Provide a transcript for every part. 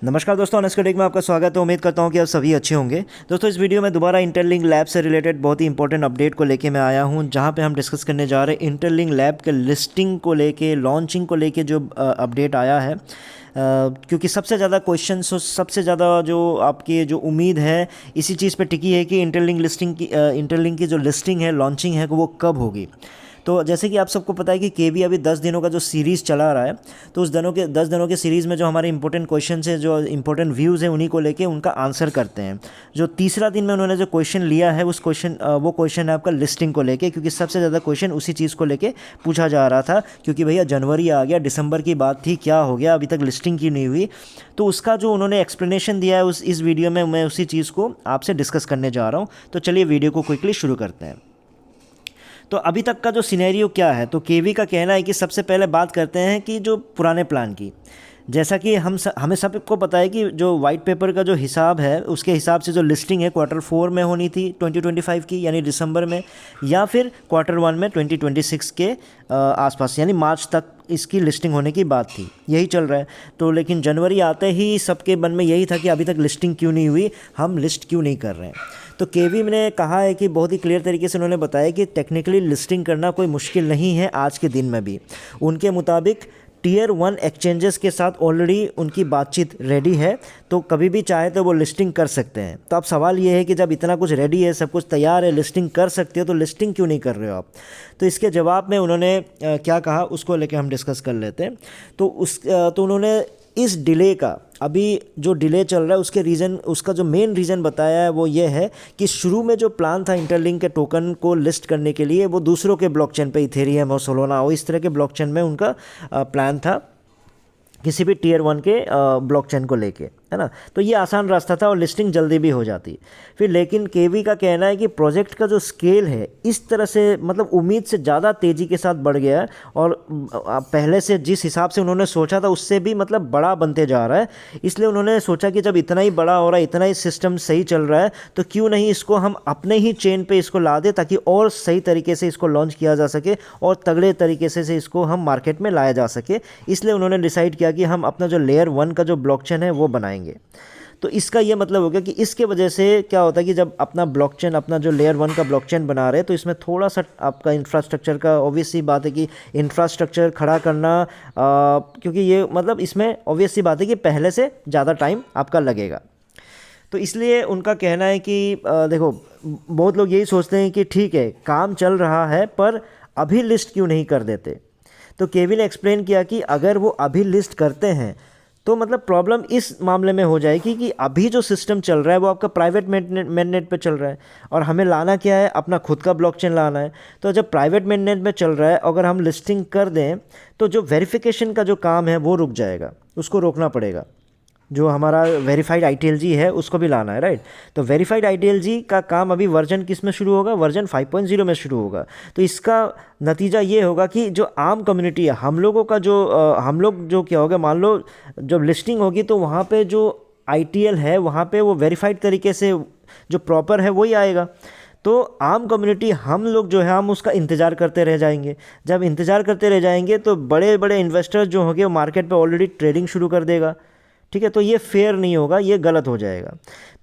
नमस्कार दोस्तों, honest take में आपका स्वागत है। उम्मीद करता हूं कि आप सभी अच्छे होंगे। दोस्तों, इस वीडियो में दोबारा इंटरलिंक लैब से रिलेटेड बहुत ही इंपॉर्टेंट अपडेट को लेके मैं आया हूं, जहां पे हम डिस्कस करने जा रहे हैं इंटरलिंक लैब के लिस्टिंग को लेके, लॉन्चिंग को लेके जो अपडेट आया है। क्योंकि सबसे ज़्यादा क्वेश्चंस और सबसे ज़्यादा जो आपकी जो उम्मीद है इसी चीज़ पे टिकी है कि इंटरलिंक की जो लिस्टिंग है, लॉन्चिंग है, वो कब होगी। तो जैसे कि आप सबको पता है कि केवी अभी 10 दिनों का जो सीरीज़ चला रहा है, तो उस 10 दिनों के सीरीज़ में जो हमारे इंपॉर्टेंट क्वेश्चन है, जो इंपॉर्टेंट व्यूज़ हैं, उन्हीं को लेके उनका आंसर करते हैं। जो तीसरा दिन में उन्होंने जो क्वेश्चन लिया है वो क्वेश्चन है आपका लिस्टिंग को लेके, क्योंकि सबसे ज़्यादा क्वेश्चन उसी चीज़ को लेके पूछा जा रहा था। क्योंकि भैया जनवरी आ गया, दिसंबर की बात थी, क्या हो गया, अभी तक लिस्टिंग की नहीं हुई। तो उसका जो उन्होंने एक्सप्लेनेशन दिया है इस वीडियो में, मैं उसी चीज़ को आपसे डिस्कस करने जा रहा हूँ। तो चलिए वीडियो को क्विकली शुरू करते हैं। तो अभी तक का जो सिनेरियो क्या है, तो केवी का कहना है कि सबसे पहले बात करते हैं कि जो पुराने प्लान की। जैसा कि हमें सबको पता है कि जो वाइट पेपर का जो हिसाब है, उसके हिसाब से जो लिस्टिंग है Q4 में होनी थी 2025 की, यानी दिसंबर में, या फिर Q1 में 2026 के आसपास, यानी मार्च तक इसकी लिस्टिंग होने की बात थी। यही चल रहा है। तो लेकिन जनवरी आते ही सबके मन में यही था कि अभी तक लिस्टिंग क्यों नहीं हुई, हम लिस्ट क्यों नहीं कर रहे हैं। तो केवी ने कहा है कि बहुत ही क्लियर तरीके से उन्होंने बताया कि टेक्निकली लिस्टिंग करना कोई मुश्किल नहीं है आज के दिन में भी। उनके मुताबिक टियर 1 एक्सचेंजेस के साथ ऑलरेडी उनकी बातचीत रेडी है, तो कभी भी चाहे तो वो लिस्टिंग कर सकते हैं। तो अब सवाल ये है कि जब इतना कुछ रेडी है, सब कुछ तैयार है, लिस्टिंग कर सकते हो, तो लिस्टिंग क्यों नहीं कर रहे हो आप। तो इसके जवाब में उन्होंने क्या कहा, उसको लेके हम डिस्कस कर लेते हैं। तो उन्होंने इस डिले का, अभी जो डिले चल रहा है उसके रीज़न, उसका जो मेन रीज़न बताया है वो ये है कि शुरू में जो प्लान था इंटरलिंक के टोकन को लिस्ट करने के लिए, वो दूसरों के ब्लॉकचेन पे, इथेरियम और सोलोना और इस तरह के ब्लॉकचेन में उनका प्लान था, किसी भी टियर 1 के ब्लॉकचेन को लेके, है ना। तो ये आसान रास्ता था और लिस्टिंग जल्दी भी हो जाती। फिर लेकिन केवी का कहना है कि प्रोजेक्ट का जो स्केल है इस तरह से, मतलब उम्मीद से ज़्यादा तेज़ी के साथ बढ़ गया है, और पहले से जिस हिसाब से उन्होंने सोचा था उससे भी मतलब बड़ा बनते जा रहा है। इसलिए उन्होंने सोचा कि जब इतना ही बड़ा हो रहा है, इतना ही सिस्टम सही चल रहा है, तो क्यों नहीं इसको हम अपने ही चेन पे इसको ला दें, ताकि और सही तरीके से इसको लॉन्च किया जा सके और तगड़े तरीके से इसको हम मार्केट में लाया जा सके। इसलिए उन्होंने डिसाइड किया कि हम अपना जो लेयर 1 का जो ब्लॉकचेन है वो बनाएंगे। तो इसका ये मतलब हो गया कि इसके वजह से क्या होता है कि जब अपना ब्लॉकचेन, अपना जो लेयर 1 का ब्लॉकचेन बना रहे हैं, तो इसमें थोड़ा सा आपका इंफ्रास्ट्रक्चर का, ऑब्वियस सी बात है कि इंफ्रास्ट्रक्चर खड़ा करना, क्योंकि ये मतलब इसमें ऑब्वियस सी बात है कि पहले से ज़्यादा टाइम आपका लगेगा। तो इसलिए उनका कहना है कि देखो, बहुत लोग यही सोचते हैं कि ठीक है, काम चल रहा है, पर अभी लिस्ट क्यों नहीं कर देते। तो केवी ने एक्सप्लेन किया कि अगर वो अभी लिस्ट करते हैं तो मतलब प्रॉब्लम इस मामले में हो जाएगी कि अभी जो सिस्टम चल रहा है वो आपका प्राइवेट मेननेट पे चल रहा है, और हमें लाना क्या है, अपना खुद का ब्लॉकचेन लाना है। तो जब प्राइवेट मेननेट में चल रहा है, अगर हम लिस्टिंग कर दें तो जो वेरिफिकेशन का जो काम है वो रुक जाएगा, उसको रोकना पड़ेगा। जो हमारा वेरीफाइड ITLG है उसको भी लाना है, राइट। तो वेरीफाइड ITLG का काम अभी वर्जन किस में शुरू होगा, वर्जन 5.0 में शुरू होगा। तो इसका नतीजा ये होगा कि जो आम कम्युनिटी है, हम लोगों का जो हम लोग जो क्या होगा, मान लो जब लिस्टिंग होगी तो वहाँ पे जो ITL है, वहाँ पे वो वेरीफाइड तरीके से जो प्रॉपर है वही आएगा। तो आम कम्युनिटी, हम लोग जो है, हम उसका इंतज़ार करते रह जाएंगे। जब इंतज़ार करते रह जाएंगे तो बड़े बड़े इन्वेस्टर्स जो होंगे वो मार्केट पे ऑलरेडी ट्रेडिंग शुरू कर देगा, ठीक है। तो ये फेयर नहीं होगा, ये गलत हो जाएगा।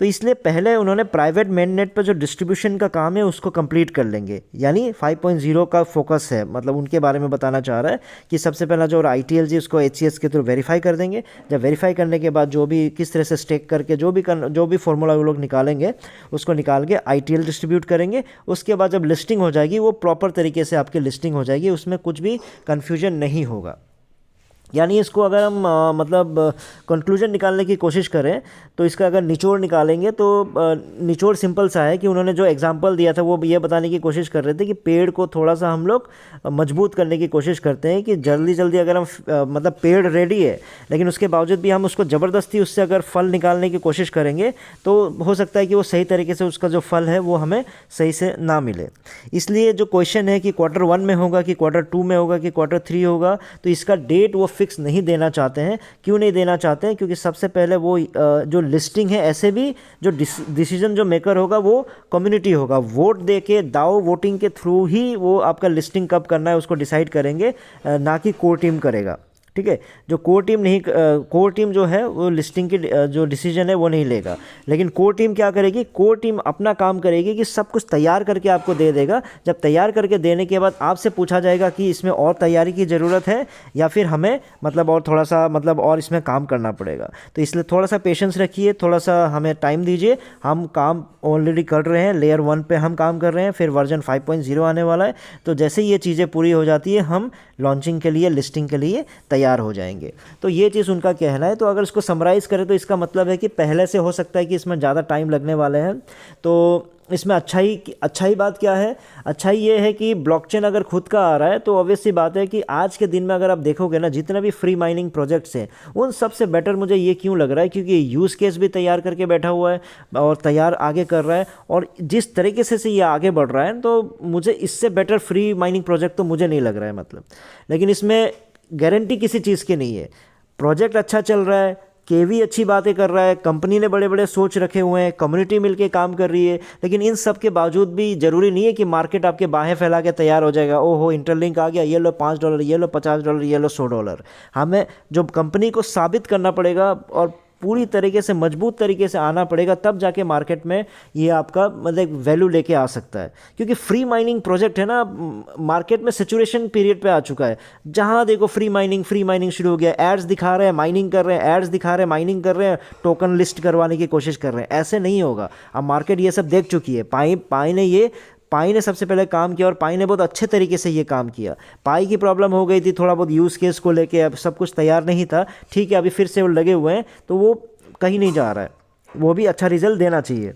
तो इसलिए पहले उन्होंने प्राइवेट मेननेट पर जो डिस्ट्रीब्यूशन का काम है उसको कंप्लीट कर लेंगे, यानी 5.0 का फोकस है, मतलब उनके बारे में बताना चाह रहा है कि सबसे पहला जो ITLG उसको HCS के थ्रू वेरीफाई कर देंगे। जब वेरीफाई करने के बाद जो भी किस तरह से स्टेक करके जो भी फॉर्मूला वो लोग निकालेंगे, उसको निकाल के ITL डिस्ट्रीब्यूट करेंगे। उसके बाद जब लिस्टिंग हो जाएगी, वो प्रॉपर तरीके से आपकी लिस्टिंग हो जाएगी, उसमें कुछ भी कन्फ्यूजन नहीं होगा। यानी इसको अगर हम मतलब कंक्लूजन निकालने की कोशिश करें, तो इसका अगर निचोड़ निकालेंगे तो निचोड़ सिंपल सा है कि उन्होंने जो एग्जांपल दिया था वो ये बताने की कोशिश कर रहे थे कि पेड़ को थोड़ा सा हम लोग मजबूत करने की कोशिश करते हैं, कि जल्दी जल्दी अगर हम मतलब पेड़ रेडी है, लेकिन उसके बावजूद भी हम उसको ज़बरदस्ती उससे अगर फल निकालने की कोशिश करेंगे तो हो सकता है कि वो सही तरीके से उसका जो फल है वो हमें सही से ना मिले। इसलिए जो क्वेश्चन है कि Q1 में होगा कि Q2 में होगा कि Q3 होगा, तो इसका डेट वो फिक्स नहीं देना चाहते हैं। क्यों नहीं देना चाहते हैं, क्योंकि सबसे पहले वो जो लिस्टिंग है, ऐसे भी जो डिसीजन जो मेकर होगा वो कम्युनिटी होगा, वोट दे के, दाव वोटिंग के थ्रू ही वो आपका लिस्टिंग कब करना है उसको डिसाइड करेंगे, ना कि कोर टीम करेगा, ठीक है। जो कोर टीम जो है वो लिस्टिंग की जो डिसीजन है वो नहीं लेगा, लेकिन कोर टीम क्या करेगी, कोर टीम अपना काम करेगी कि सब कुछ तैयार करके आपको दे देगा। जब तैयार करके देने के बाद आपसे पूछा जाएगा कि इसमें और तैयारी की ज़रूरत है या फिर हमें मतलब और थोड़ा सा मतलब और इसमें काम करना पड़ेगा। तो इसलिए थोड़ा सा पेशेंस रखिए, थोड़ा सा हमें टाइम दीजिए। हम काम ऑलरेडी कर रहे हैं, लेयर 1 पे हम काम कर रहे हैं, फिर वर्जन 5.0 आने वाला है। तो जैसे ही ये चीज़ें पूरी हो जाती है हम लॉन्चिंग के लिए, लिस्टिंग के लिए तैयार हो जाएंगे। तो ये चीज़ उनका कहना है। तो अगर इसको समराइज़ करें तो इसका मतलब है कि पहले से हो सकता है कि इसमें ज़्यादा टाइम लगने वाले हैं। तो इसमें अच्छाई बात क्या है, अच्छाई ये है कि ब्लॉकचेन अगर खुद का आ रहा है तो ऑब्वियस सी बात है कि आज के दिन में अगर आप देखोगे ना, जितने भी फ्री माइनिंग प्रोजेक्ट्स हैं उन सबसे बेटर मुझे ये क्यों लग रहा है, क्योंकि यूज़ केस भी तैयार करके बैठा हुआ है और तैयार आगे कर रहा है, और जिस तरीके से ये आगे बढ़ रहा है तो मुझे इससे बेटर फ्री माइनिंग प्रोजेक्ट तो मुझे नहीं लग रहा है मतलब। लेकिन इसमें गारंटी किसी चीज़ की नहीं है। प्रोजेक्ट अच्छा चल रहा है, केवी अच्छी बातें कर रहा है, कंपनी ने बड़े बड़े सोच रखे हुए हैं, कम्युनिटी मिलके काम कर रही है, लेकिन इन सब के बावजूद भी ज़रूरी नहीं है कि मार्केट आपके बाहें फैला के तैयार हो जाएगा। ओहो इंटरलिंक आ गया, ये लो $5, ये लो $50, ये लो $100। हमें जो कंपनी को साबित करना पड़ेगा और पूरी तरीके से मजबूत तरीके से आना पड़ेगा, तब जाके मार्केट में ये आपका मतलब वैल्यू लेके आ सकता है। क्योंकि फ्री माइनिंग प्रोजेक्ट है ना, मार्केट में सेचुरेशन पीरियड पे आ चुका है। जहाँ देखो फ्री माइनिंग शुरू हो गया, एड्स दिखा रहे हैं माइनिंग कर रहे हैं, एड्स दिखा रहे हैं माइनिंग कर रहे हैं, टोकन लिस्ट करवाने की कोशिश कर रहे हैं। ऐसे नहीं होगा, अब मार्केट ये सब देख चुकी है। पाई ने सबसे पहले काम किया और पाई ने बहुत अच्छे तरीके से ये काम किया। पाई की प्रॉब्लम हो गई थी थोड़ा बहुत यूज़ केस को लेके, अब सब कुछ तैयार नहीं था, ठीक है, अभी फिर से वो लगे हुए हैं, तो वो कहीं नहीं जा रहा है, वो भी अच्छा रिजल्ट देना चाहिए।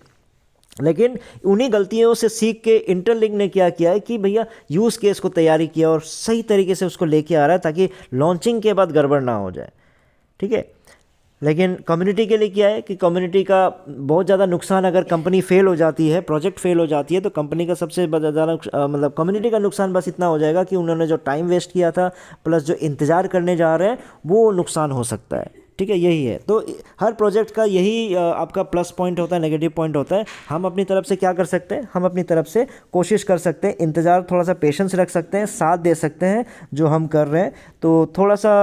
लेकिन उन्हीं गलतियों से सीख के इंटरलिंक ने क्या किया है कि भैया यूज़ केस को तैयारी किया और सही तरीके से उसको लेके आ रहा है ताकि लॉन्चिंग के बाद गड़बड़ ना हो जाए, ठीक है। लेकिन कम्युनिटी के लिए क्या है कि कम्युनिटी का बहुत ज़्यादा नुकसान, अगर कंपनी फेल हो जाती है, प्रोजेक्ट फेल हो जाती है, तो कंपनी का सबसे ज़्यादा मतलब कम्युनिटी का नुकसान बस इतना हो जाएगा कि उन्होंने जो टाइम वेस्ट किया था प्लस जो इंतज़ार करने जा रहे हैं वो नुकसान हो सकता है, ठीक है। यही है, तो हर प्रोजेक्ट का यही आपका प्लस पॉइंट होता है, नेगेटिव पॉइंट होता है। हम अपनी तरफ से क्या कर सकते हैं, हम अपनी तरफ से कोशिश कर सकते हैं, इंतज़ार, थोड़ा सा पेशेंस रख सकते हैं, साथ दे सकते हैं जो हम कर रहे हैं। तो थोड़ा सा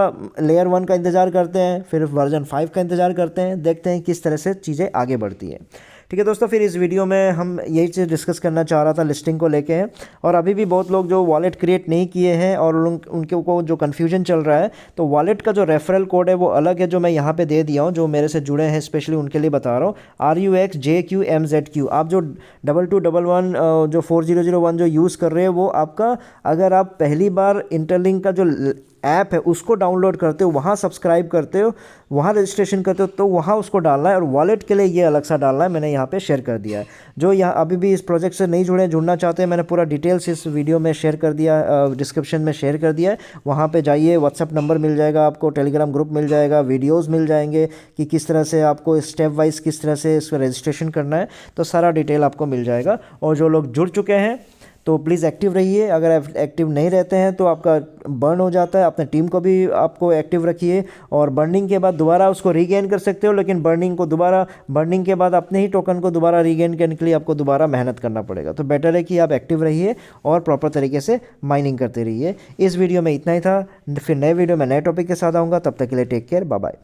लेयर 1 का इंतज़ार करते हैं, फिर वर्जन 5 का इंतज़ार करते हैं, देखते हैं किस तरह से चीज़ें आगे बढ़ती हैं। ठीक है दोस्तों, फिर इस वीडियो में हम यही चीज़ डिस्कस करना चाह रहा था लिस्टिंग को लेके है। और अभी भी बहुत लोग जो वॉलेट क्रिएट नहीं किए हैं और उनके को जो कन्फ्यूजन चल रहा है, तो वॉलेट का जो रेफरल कोड है वो अलग है, जो मैं यहाँ पे दे दिया हूँ, जो मेरे से जुड़े हैं स्पेशली उनके लिए बता रहा हूँ। RUXJQMZQ। आप जो 2211 जो 4001 जो यूज़ कर रहे हैं वो आपका, अगर आप पहली बार इंटरलिंक का जो ऐप है उसको डाउनलोड करते हो, वहाँ सब्सक्राइब करते हो, वहाँ रजिस्ट्रेशन करते हो, तो वहाँ उसको डालना है। और वॉलेट के लिए ये अलग सा डालना है, मैंने यहाँ पे शेयर कर दिया है। जो यहाँ अभी भी इस प्रोजेक्ट से नहीं जुड़ना चाहते हैं, मैंने पूरा डिटेल्स इस वीडियो में शेयर कर दिया, डिस्क्रिप्शन में शेयर कर दिया है। वहाँ पे जाइए, व्हाट्सअप नंबर मिल जाएगा आपको, टेलीग्राम ग्रुप मिल जाएगा, वीडियोज़ मिल जाएंगे कि किस तरह से आपको स्टेप वाइज किस तरह से इसका रजिस्ट्रेशन करना है, तो सारा डिटेल आपको मिल जाएगा। और जो लोग जुड़ चुके हैं तो प्लीज़ एक्टिव रहिए, अगर एक्टिव नहीं रहते हैं तो आपका बर्न हो जाता है। अपने टीम को भी आपको एक्टिव रखिए, और बर्निंग के बाद दोबारा उसको रीगेन कर सकते हो, लेकिन बर्निंग के बाद अपने ही टोकन को दोबारा रीगेन करने के लिए आपको दोबारा मेहनत करना पड़ेगा। तो बेटर है कि आप एक्टिव रहिए और प्रॉपर तरीके से माइनिंग करते रहिए। इस वीडियो में इतना ही था, फिर नए वीडियो में नए टॉपिक के साथ आऊँगा, तब तक के लिए टेक केयर, बाय बाय।